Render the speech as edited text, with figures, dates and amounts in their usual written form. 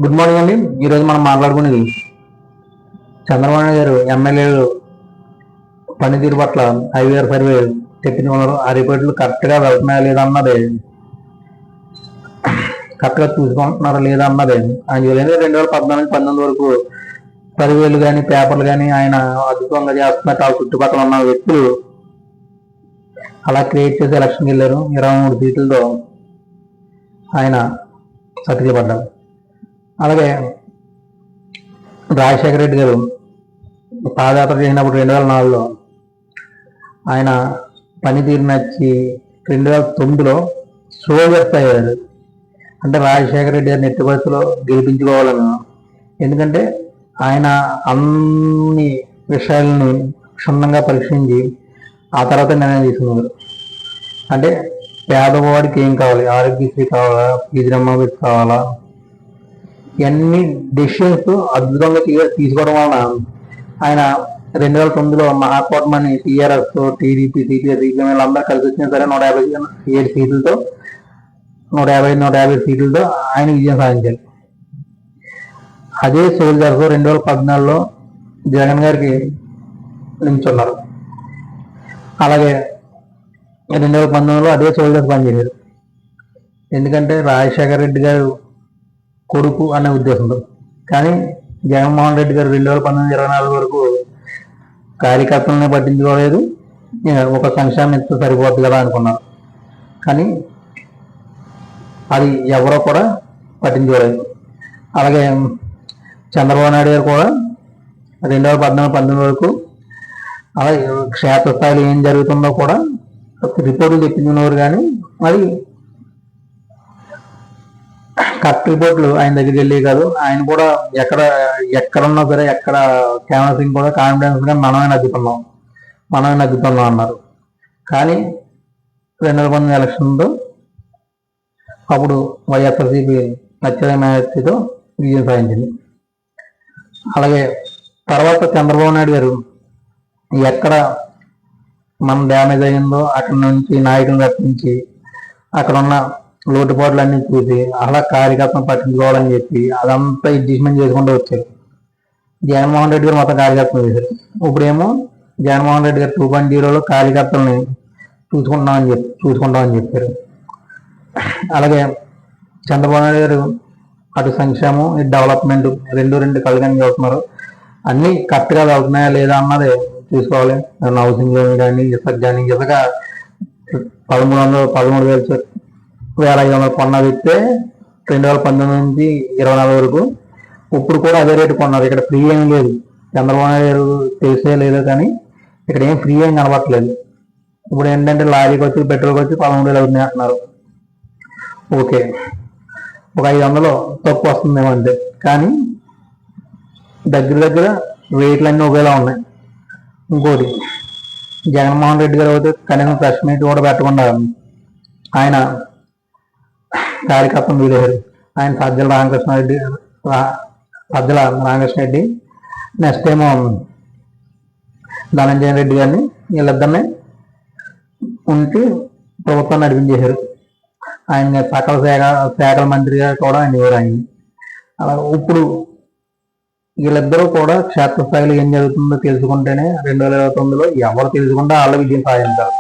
Good morning అండి. ఈరోజు మనం మాట్లాడుకునేది చంద్రబాబు నాయుడు గారు ఎమ్మెల్యేలు పనితీరు పట్ల ఐవీఆర్ సర్వే తెప్పించుకున్నారు. ఆ రిపోర్ట్లు కరెక్ట్గా వెళ్తున్నాయా లేదా అన్నది, కరెక్ట్గా చూసుకుంటున్నారా లేదా అన్నది ఆయన 2014-19 వరకు సర్వేలు కానీ పేపర్లు కానీ ఆయన అద్భుతంగా చేస్తున్నట్టు ఆ చుట్టుపక్కల ఉన్న వ్యక్తులు అలా క్రియేట్ చేసి ఎలక్షన్కి వెళ్ళారు. 23 సీట్లతో ఆయన సతికిపడ్డారు. అలాగే రాజశేఖర రెడ్డి గారు పాదయాత్ర చేసినప్పుడు 2004లో ఆయన పనితీరు నచ్చి 2009లో సోల్జర్స్ అయ్యారు. అంటే రాజశేఖర రెడ్డి గారిని ఎట్టి పరిస్థితుల్లో గెలిపించుకోవాలను, ఎందుకంటే ఆయన అన్ని విషయాలని క్షుణ్ణంగా పరీక్షించి ఆ తర్వాత నిర్ణయం తీసుకున్నారు. అంటే పేదవాడికి ఏం కావాలి, ఆరోగ్యశ్రీ కావాలా, ఫీజు రింబర్స్మెంట్ కావాలా, ఇవన్నీ డెసిషన్స్ అద్భుతంగా తీసుకోవడం వలన ఆయన 2009లో మహాకూటమిని టీఆర్ఎస్, టీడీపీ, సిపిఐ, సిపిఎం వీళ్ళందరూ కలిసి వచ్చినా సరే 157 సీట్లతో 150 సీట్లతో ఆయన విజయం సాధించారు. అదే సోల్జర్స్ 2014లో జగన్ గారికి నించున్నారు. అలాగే 2019లో అదే సోల్జర్స్ పనిచేశారు. ఎందుకంటే రాజశేఖర రెడ్డి గారు కొడుకు అనే ఉద్దేశంతో. కానీ జగన్మోహన్ రెడ్డి గారు 2019-24 వరకు కార్యకర్తలనే పట్టించుకోలేదు, ఒక సంక్షేమం ఇస్తే సరిపోతుంది కదా అనుకున్నారు. కానీ అది ఎవరో కూడా పట్టించుకోలేదు. అలాగే చంద్రబాబు నాయుడు గారు కూడా 2014-19 వరకు అలాగే క్షేత్రస్థాయిలో ఏం జరుగుతుందో కూడా రిపోర్టులు తెప్పించుకునేవారు. కానీ అది కరెక్ట్ రిపోర్ట్లు ఆయన దగ్గరికి వెళ్ళి కాదు. ఆయన కూడా ఎక్కడున్నా సరే, ఎక్కడ క్యాన్వాసింగ్ కూడా కాన్ఫిడెన్స్గా మనమే నగ్గుతున్నాం అన్నారు. కానీ 2019 ఎలక్షన్లో అప్పుడు వైఎస్ఆర్సీపీ అత్యధిక మెజార్టీతో విజయం సాధించింది. అలాగే తర్వాత చంద్రబాబు నాయుడు గారు ఎక్కడ మనం డ్యామేజ్ అయ్యిందో అక్కడ నుంచి నాయకులను రప్పించి అక్కడ ఉన్న లోటుపాట్లన్నీ చూసి అలా కార్యకర్తను పట్టించుకోవాలని చెప్పి అదంతా అడ్జస్ట్మెంట్ చేసుకుంటూ వచ్చారు. జగన్మోహన్ రెడ్డి గారు మొత్తం కార్యకర్తలు చేశారు. ఇప్పుడేమో జగన్మోహన్ రెడ్డి గారు 2.0లో కార్యకర్తలని చూసుకుంటామని చెప్పారు. అలాగే చంద్రబాబు నాయుడు గారు అటు సంక్షేమం, ఇటు డెవలప్మెంట్ రెండు కలుగని చూస్తున్నారు. అన్నీ కరెక్ట్గా వెళ్తున్నాయా లేదా అన్నది చూసుకోవాలి. హౌసింగ్ లోన్ కానీ ఇసుక 13,500 కొన్న వ్యక్తే 2019 నుంచి 24 వరకు ఇప్పుడు కూడా అదే రేటు కొన్నారు. ఇక్కడ ఫ్రీ ఏం లేదు. చంద్రబాబు నాయుడు గారు తెలిసే లేదు, కానీ ఇక్కడ ఏం ఫ్రీ ఏం కనబట్టలేదు. ఇప్పుడు ఏంటంటే లారీకి వచ్చి పెట్రోల్కి వచ్చి 13,000 అవుతున్నాయి అంటున్నారు. ఓకే, ఒక 500 తక్కువ వస్తుందేమో అంతే. కానీ దగ్గర రేట్లన్నీ ఒకేలా ఉన్నాయి. ఇంకోటి, జగన్మోహన్ రెడ్డి గారు అయితే కనీసం ప్రెస్ మీట్ కూడా పెట్టకుండా ఆయన కార్యకర్తను వీడారు. ఆయన సజ్జల రామకృష్ణారెడ్డి నెక్స్ట్ ఏమో ధనంజయ రెడ్డి గారిని వీళ్ళిద్దరిని ఉంచి ప్రభుత్వాన్ని నడిపించేశారు. ఆయన సకల శాఖల మంత్రిగా కూడా ఆయన ఎవరు ఆయన. అలా ఇప్పుడు వీళ్ళిద్దరూ కూడా క్షేత్రస్థాయిలో ఏం జరుగుతుందో తెలుసుకుంటేనే 2029లో ఎవరు తెలుసుకుంటే వాళ్ళ విజయం సాధించారు.